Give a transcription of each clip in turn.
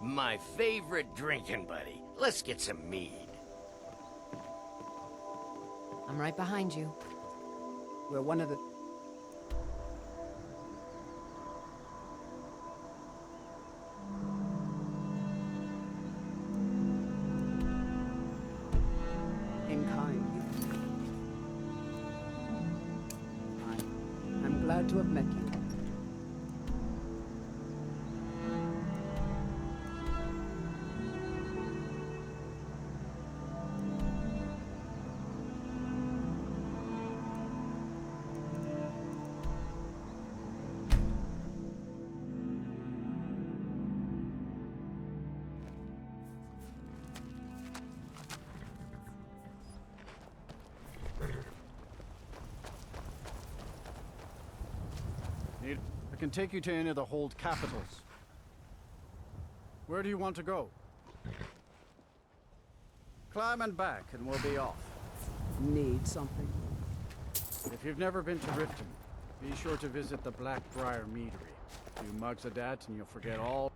My favorite drinking buddy. Let's get some mead. I'm right behind you. We're one of the... In kind. I'm glad to have met you. I can take you to any of the hold capitals. Where do you want to go? Climb and back and we'll be off. Need something? If you've never been to Riften, be sure to visit the Blackbriar Meadery. A few mugs of that and you'll forget all.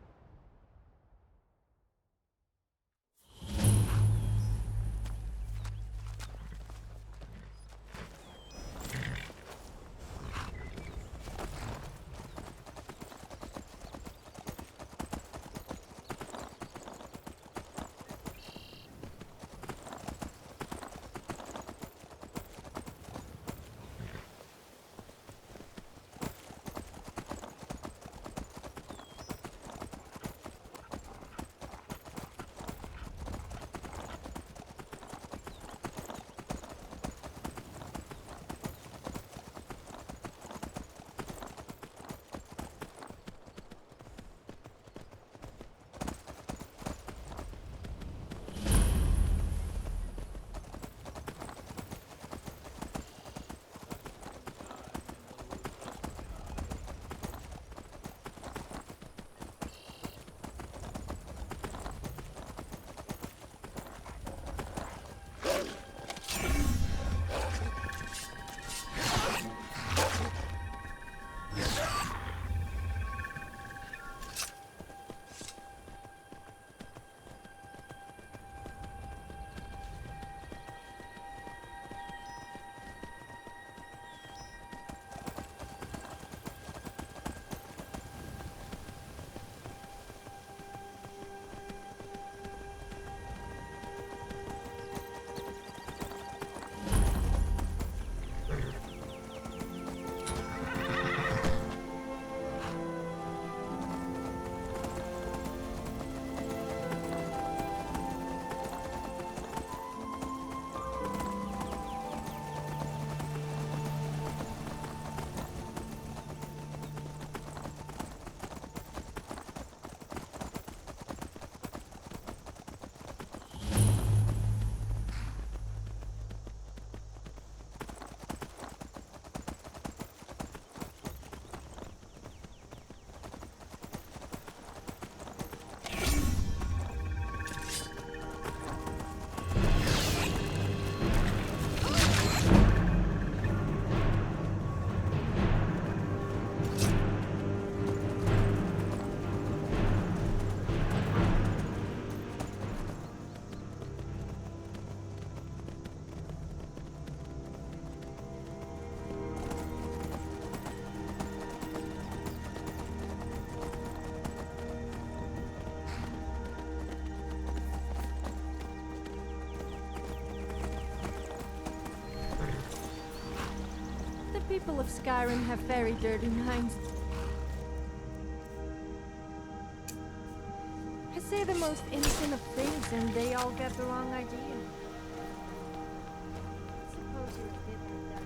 People of Skyrim have very dirty minds. I say the most innocent of things and they all get the wrong idea. Suppose you're a bit like that.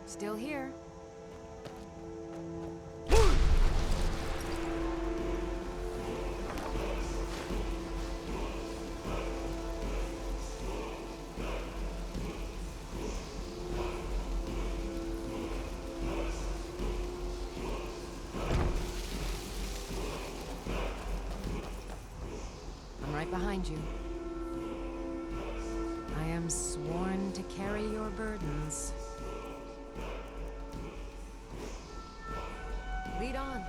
Still here. I'm right behind you. I am sworn to carry your burdens. Lead on.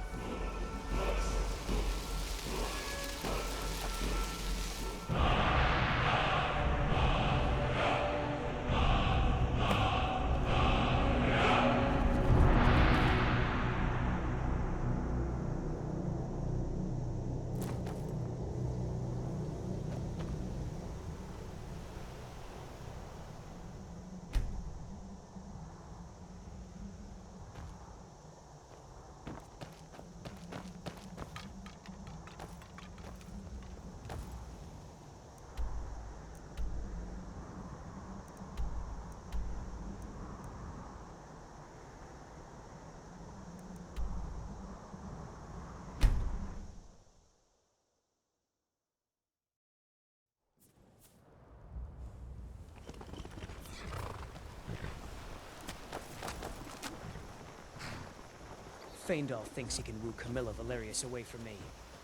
Faendal thinks he can woo Camilla Valerius away from me.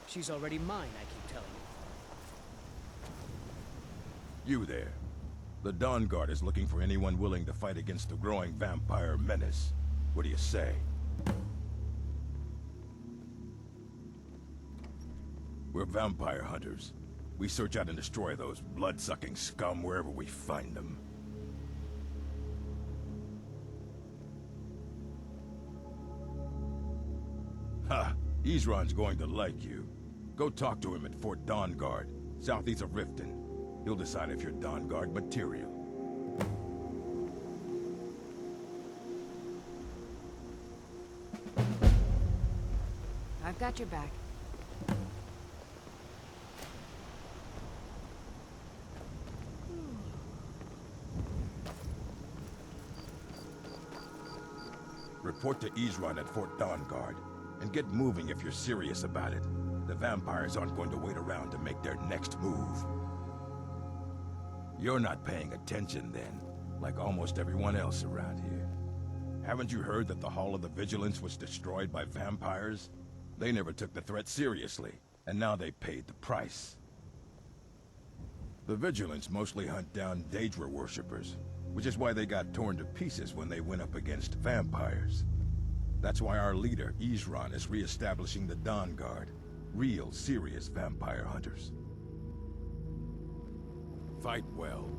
She's already mine, I keep telling you. You there. The Dawn Guard is looking for anyone willing to fight against the growing vampire menace. What do you say? We're vampire hunters. We search out and destroy those blood-sucking scum wherever we find them. Ha! Isran's going to like you. Go talk to him at Fort Dawn Guard, southeast of Riften. He'll decide if you're Dawn Guard material. I've got your back. Report to Isran at Fort Dawn Guard, and get moving if you're serious about it. The vampires aren't going to wait around to make their next move. You're not paying attention then, like almost everyone else around here. Haven't you heard that the Hall of the Vigilance was destroyed by vampires? They never took the threat seriously, and now they paid the price. The Vigilance mostly hunt down Daedra worshippers, which is why they got torn to pieces when they went up against vampires. That's why our leader, Isran, is re-establishing the Dawn Guard. Real, serious vampire hunters. Fight well.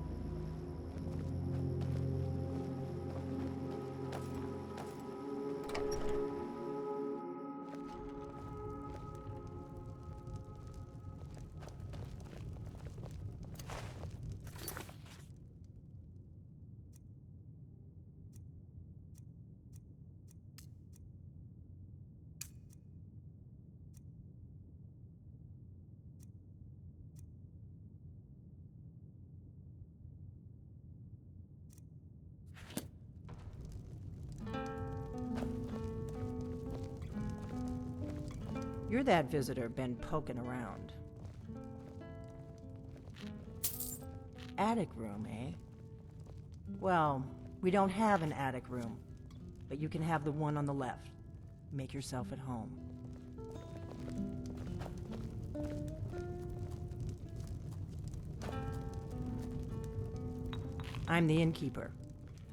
You're that visitor been poking around. Attic room, eh? Well, we don't have an attic room, but you can have the one on the left. Make yourself at home. I'm the innkeeper.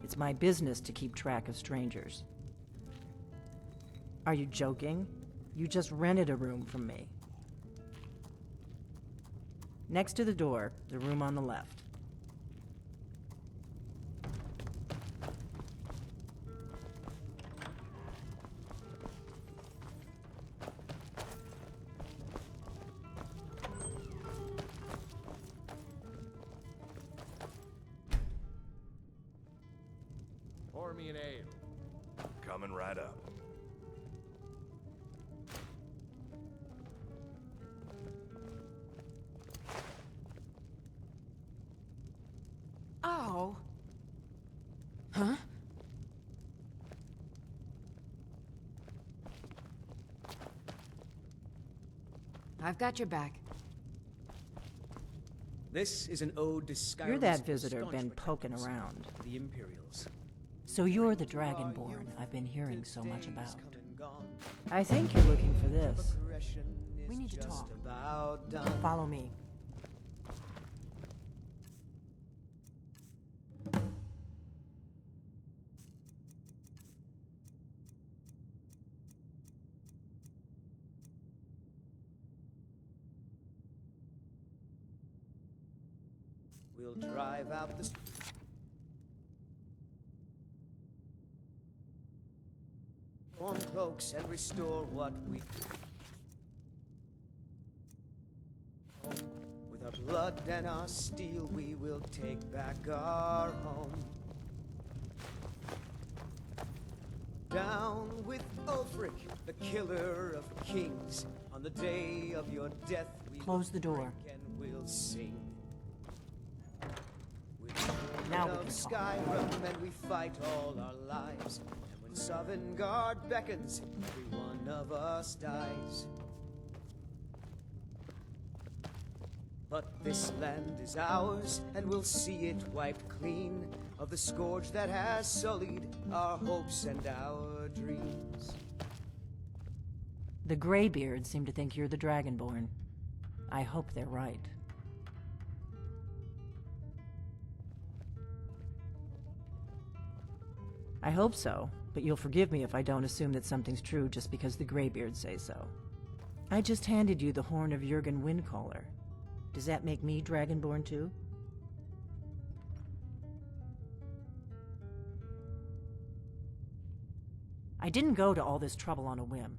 It's my business to keep track of strangers. Are you joking? You just rented a room from me. Next to the door, the room on the left. Pour me an ale. Coming right up. Oh. Huh? Got your back. This is an ode to Skyrim's You're that visitor staunch been poking protectors, around. the Imperials. So you're the Dragonborn I've been hearing so much about. Come and gone. I think you're looking for this. Progression We is need to just talk. about done. Follow me. We'll drive out the form cloaks and restore what we with our blood and our steel we will take back our home. Down with Ulfric, the killer of kings. On the day of your death we Close the door. break and we'll sing. Now we Of can talk. Skyrim and we fight all our lives. And when Sovngarde beckons, every one of us dies. But this land is ours, and we'll see it wiped clean of the scourge that has sullied our hopes and our dreams. The Greybeards seem to think you're the Dragonborn. I hope they're right. I hope so, but you'll forgive me if I don't assume that something's true just because the Greybeards say so. I just handed you the horn of Jurgen Windcaller. Does that make me Dragonborn too? I didn't go to all this trouble on a whim.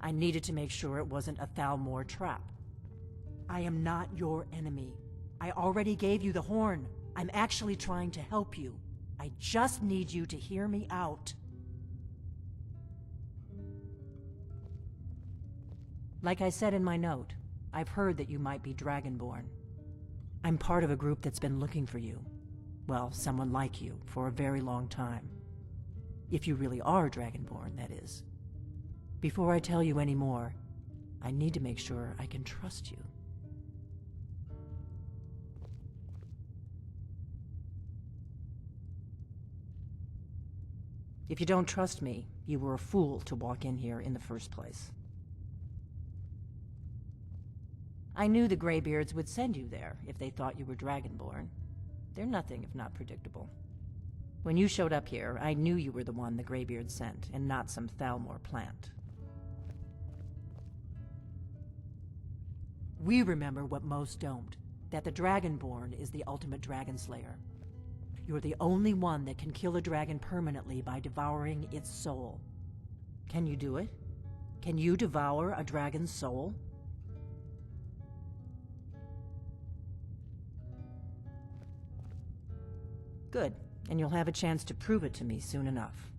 I needed to make sure it wasn't a Thalmor trap. I am not your enemy. I already gave you the horn. I'm actually trying to help you. I just need you to hear me out. Like I said in my note, I've heard that you might be Dragonborn. I'm part of a group that's been looking for you. Well, someone like you, for a very long time. If you really are Dragonborn, that is. Before I tell you any more, I need to make sure I can trust you. If you don't trust me, you were a fool to walk in here in the first place. I knew the Greybeards would send you there if they thought you were Dragonborn. They're nothing if not predictable. When you showed up here, I knew you were the one the Greybeards sent, and not some Thalmor plant. We remember what most don't, that the Dragonborn is the ultimate dragon slayer. You're the only one that can kill a dragon permanently by devouring its soul. Can you do it? Can you devour a dragon's soul? Good, and you'll have a chance to prove it to me soon enough.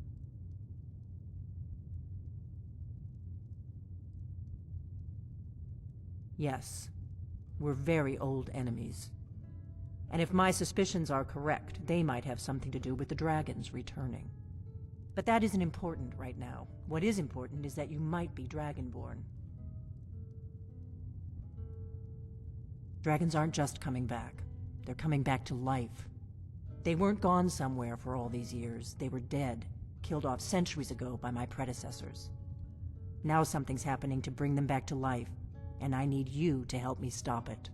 Yes, we're very old enemies. And if my suspicions are correct, they might have something to do with the dragons returning. But that isn't important right now. What is important is that you might be Dragonborn. Dragons aren't just coming back. They're coming back to life. They weren't gone somewhere for all these years. They were dead, killed off centuries ago by my predecessors. Now something's happening to bring them back to life, and I need you to help me stop it.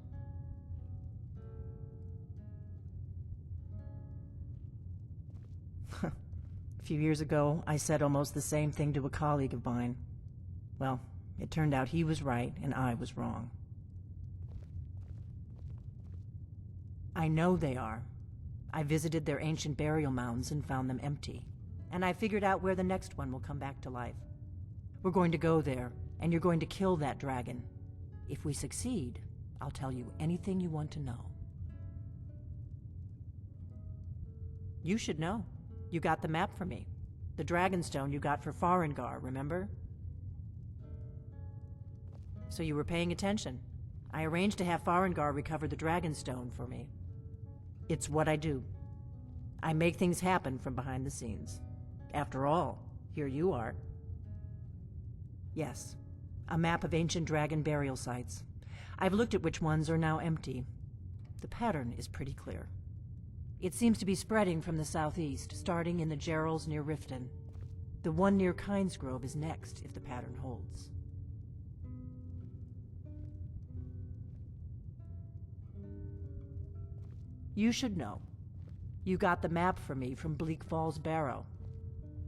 A few years ago, I said almost the same thing to a colleague of mine. Well, it turned out he was right and I was wrong. I know they are. I visited their ancient burial mounds and found them empty. And I figured out where the next one will come back to life. We're going to go there, and you're going to kill that dragon. If we succeed, I'll tell you anything you want to know. You should know. You got the map for me. The Dragonstone you got for Farengar, remember? So you were paying attention. I arranged to have Farengar recover the Dragonstone for me. It's what I do. I make things happen from behind the scenes. After all, here you are. Yes, a map of ancient dragon burial sites. I've looked at which ones are now empty. The pattern is pretty clear. It seems to be spreading from the southeast, starting in the Gerals near Riften. The one near Kynesgrove is next, if the pattern holds. You should know. You got the map for me from Bleak Falls Barrow.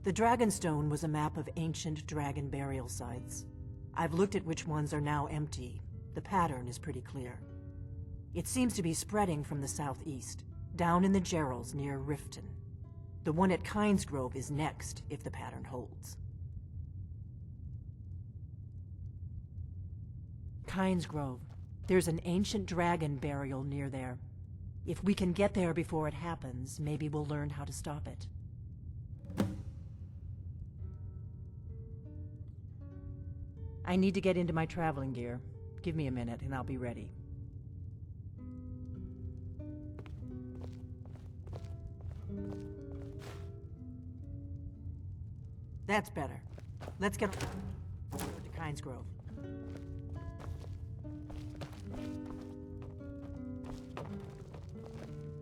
The Dragonstone was a map of ancient dragon burial sites. I've looked at which ones are now empty. The pattern is pretty clear. It seems to be spreading from the southeast, down in the Gerals near Riften. The one at Kynesgrove is next, if the pattern holds. Kynesgrove. There's an ancient dragon burial near there. If we can get there before it happens, maybe we'll learn how to stop it. I need to get into my traveling gear. Give me a minute and I'll be ready. That's better. Let's get to Kynesgrove.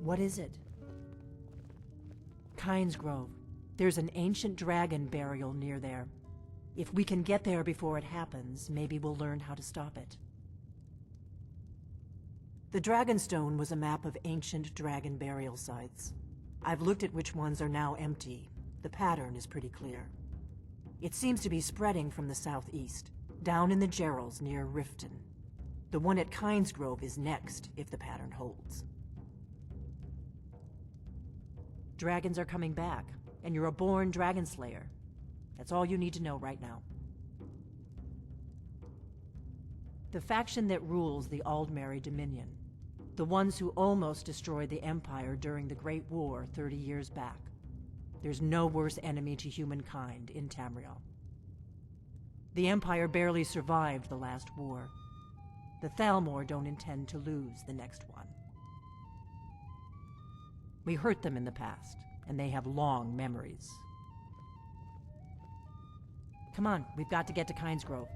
What is it? Kynesgrove. There's an ancient dragon burial near there. If we can get there before it happens, maybe we'll learn how to stop it. The Dragonstone was a map of ancient dragon burial sites. I've looked at which ones are now empty. The pattern is pretty clear. It seems to be spreading from the southeast, down in the Gerals near Riften. The one at Kynesgrove is next, if the pattern holds. Dragons are coming back, and you're a born dragon slayer. That's all you need to know right now. The faction that rules the Aldmeri Dominion. The ones who almost destroyed the Empire during the Great War 30 years back. There's no worse enemy to humankind in Tamriel. The Empire barely survived the last war. The Thalmor don't intend to lose the next one. We hurt them in the past, and they have long memories. Come on, we've got to get to Kynesgrove.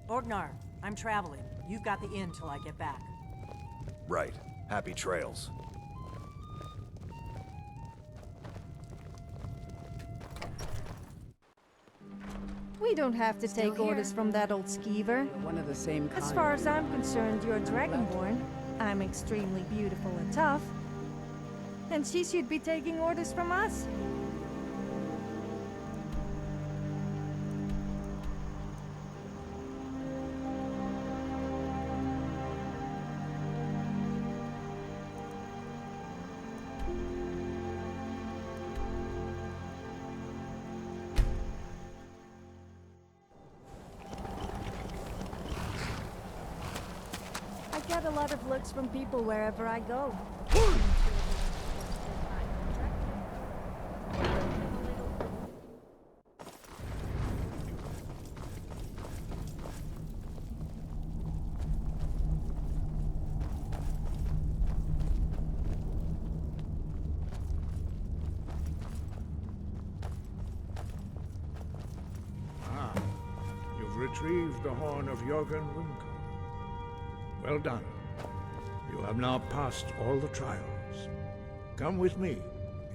Orgnar, I'm traveling. You've got the inn till I get back. Right. Happy trails. We don't have to take orders from that old skeever. One of the same kind. As far as I'm concerned, you're Dragonborn. I'm extremely beautiful and tough. And she should be taking orders from us. I get a lot of looks from people wherever I go. Ah, you've retrieved the horn of Jorgen Runkel. Well done. You have now passed all the trials. Come with me.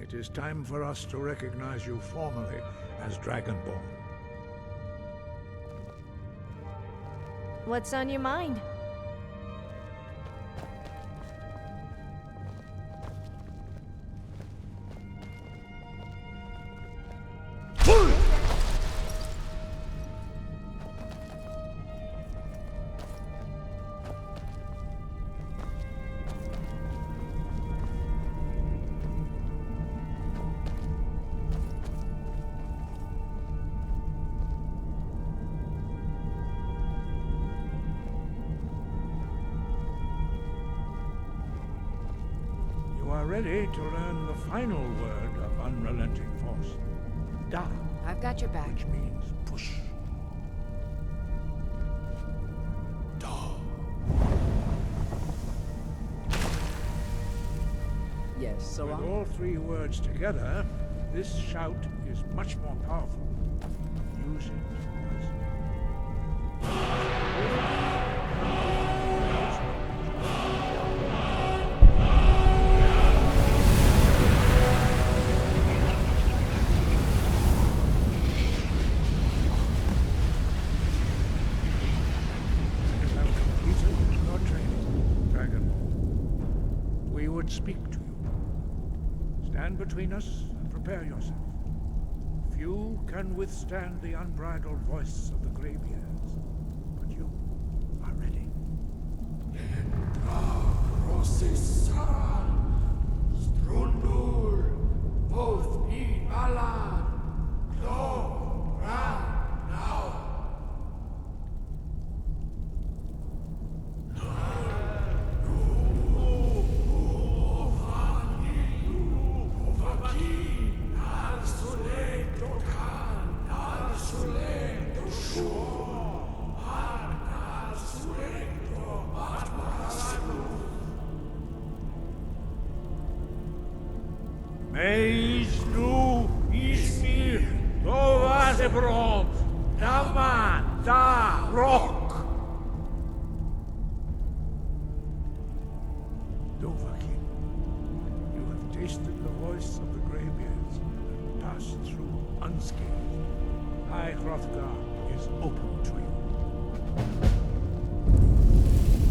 It is time for us to recognize you formally as Dragonborn. What's on your mind? You are ready to learn the final word of unrelenting force. Da, I've got your back. which means push. Da. So With on. all three words together, this shout is much more powerful. Use it wisely. You have completed your training, Dragon. We would speak to you. Stand between us and prepare yourself. Few can withstand the unbridled voice of the graybeards, but you are ready. Meis nu ismir dovazebrom dama da rock. Dovahkiin, you have tasted the voice of the graybeards and passed through unscathed. High Hrothgar is open to you.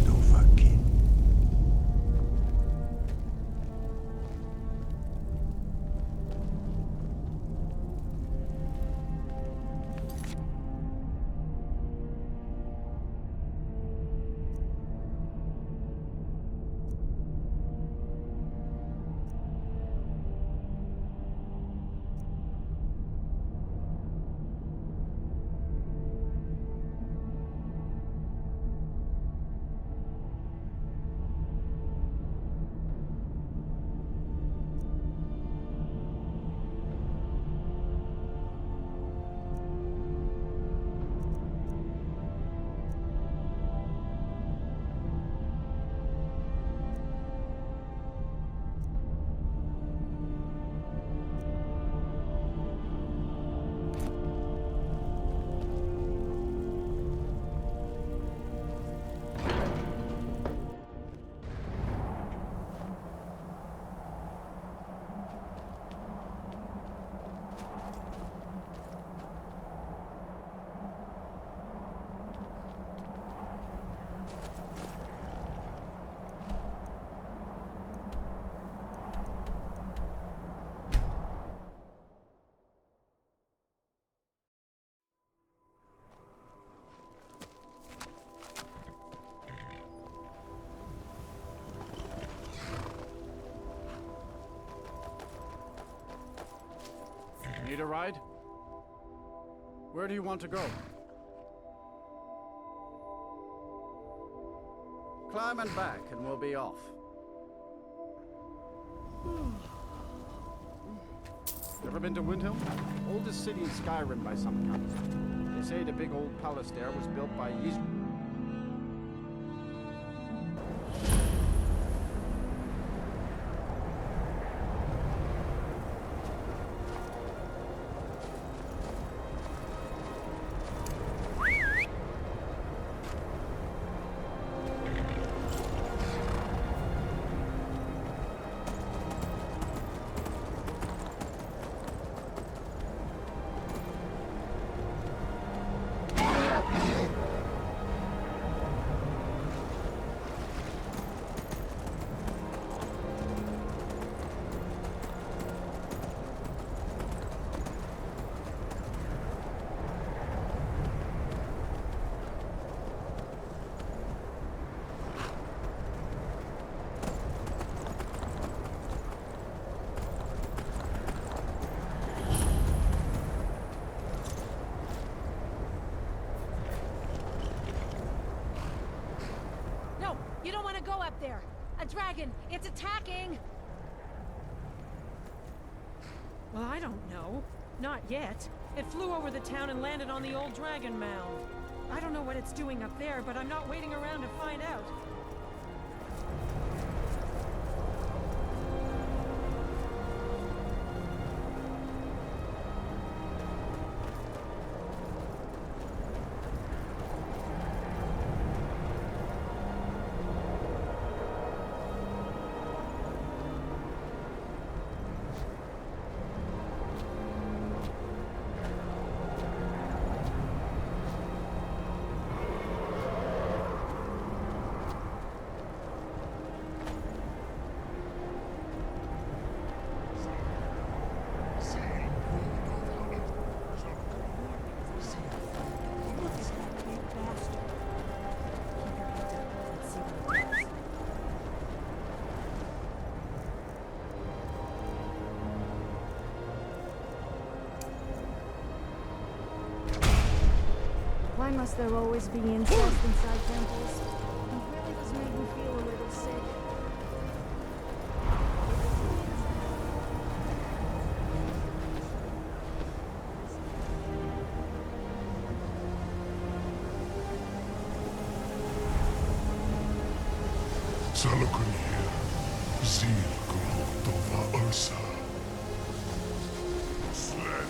Dovahkiin. Need a ride? Where do you want to go? Climb and back and we'll be off. Ever been to Windhelm? Oldest city in Skyrim by some count. They say the big old palace there was built by Ys... You don't want to go up there. A dragon. It's attacking. Well, I don't know. Not yet. It flew over the town and landed on the old dragon mound. I don't know what it's doing up there, but I'm not waiting around to find out. Why must there always be incest inside temples? It really does make me feel a little sick. Salukunier, Zil Kulotova Ursa. Sled,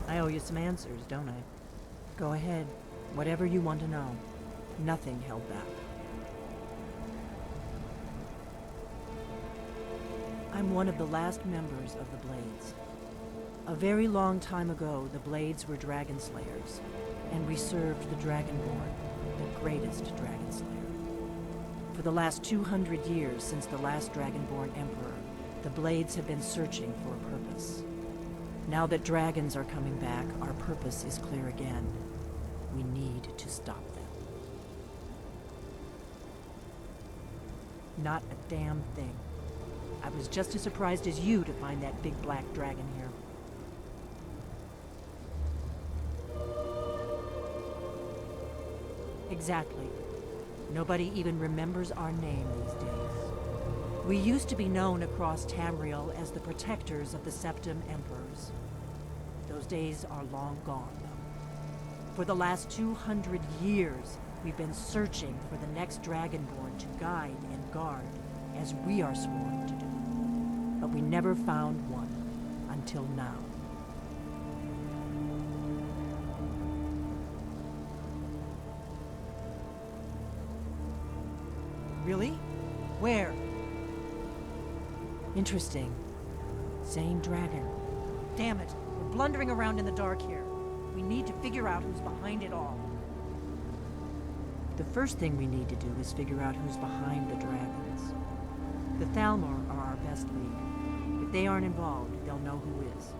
I owe you some answers, don't I? Go ahead. Whatever you want to know. Nothing held back. I'm one of the last members of the Blades. A very long time ago, the Blades were Dragon Slayers, and we served the Dragonborn, the greatest Dragon Slayer. For the last 200 years since the last Dragonborn Emperor, the Blades have been searching for a purpose. Now that dragons are coming back, our purpose is clear again. We need to stop them. Not a damn thing. I was just as surprised as you to find that big black dragon here. Exactly. Nobody even remembers our name these days. We used to be known across Tamriel as the protectors of the Septim Emperors. Those days are long gone, though. For the last 200 years, we've been searching for the next Dragonborn to guide and guard, as we are sworn to do. But we never found one, until now. Really? Where? Interesting. Same dragon. Damn it, we're blundering around in the dark here. We need to figure out who's behind it all. The first thing we need to do is figure out who's behind the dragons. The Thalmor are our best lead. If they aren't involved, they'll know who is.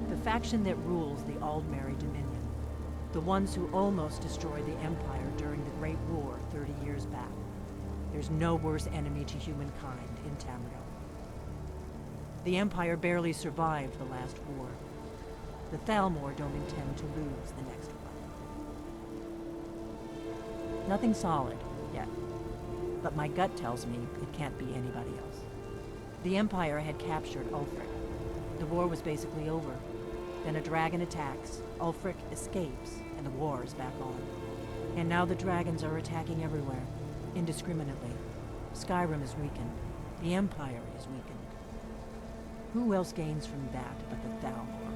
The faction that rules the Aldmeri Dominion. The ones who almost destroyed the Empire during the Great War 30 years back. There's no worse enemy to humankind in Tamriel. The Empire barely survived the last war. The Thalmor don't intend to lose the next one. Nothing solid, yet. But my gut tells me it can't be anybody else. The Empire had captured Ulfric. The war was basically over. Then a dragon attacks, Ulfric escapes, and the war is back on. And now the dragons are attacking everywhere, indiscriminately. Skyrim is weakened. The Empire is weakened. Who else gains from that but the Thalmor?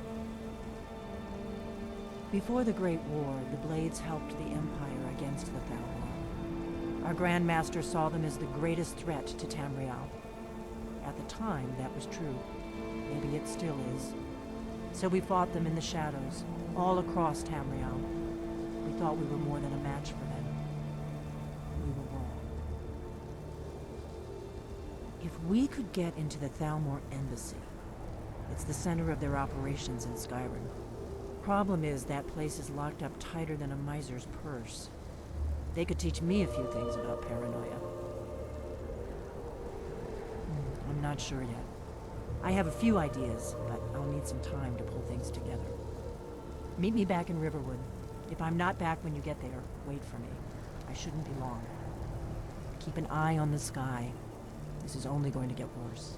Before the Great War, the Blades helped the Empire against the Thalmor. Our Grand Master saw them as the greatest threat to Tamriel. At the time, that was true. Maybe it still is. So we fought them in the shadows, all across Tamriel. We thought we were more than a match for them. We were wrong. If we could get into the Thalmor Embassy, it's the center of their operations in Skyrim. Problem is, that place is locked up tighter than a miser's purse. They could teach me a few things about paranoia. I'm not sure yet. I have a few ideas, but I'll need some time to pull things together. Meet me back in Riverwood. If I'm not back when you get there, wait for me. I shouldn't be long. Keep an eye on the sky. This is only going to get worse.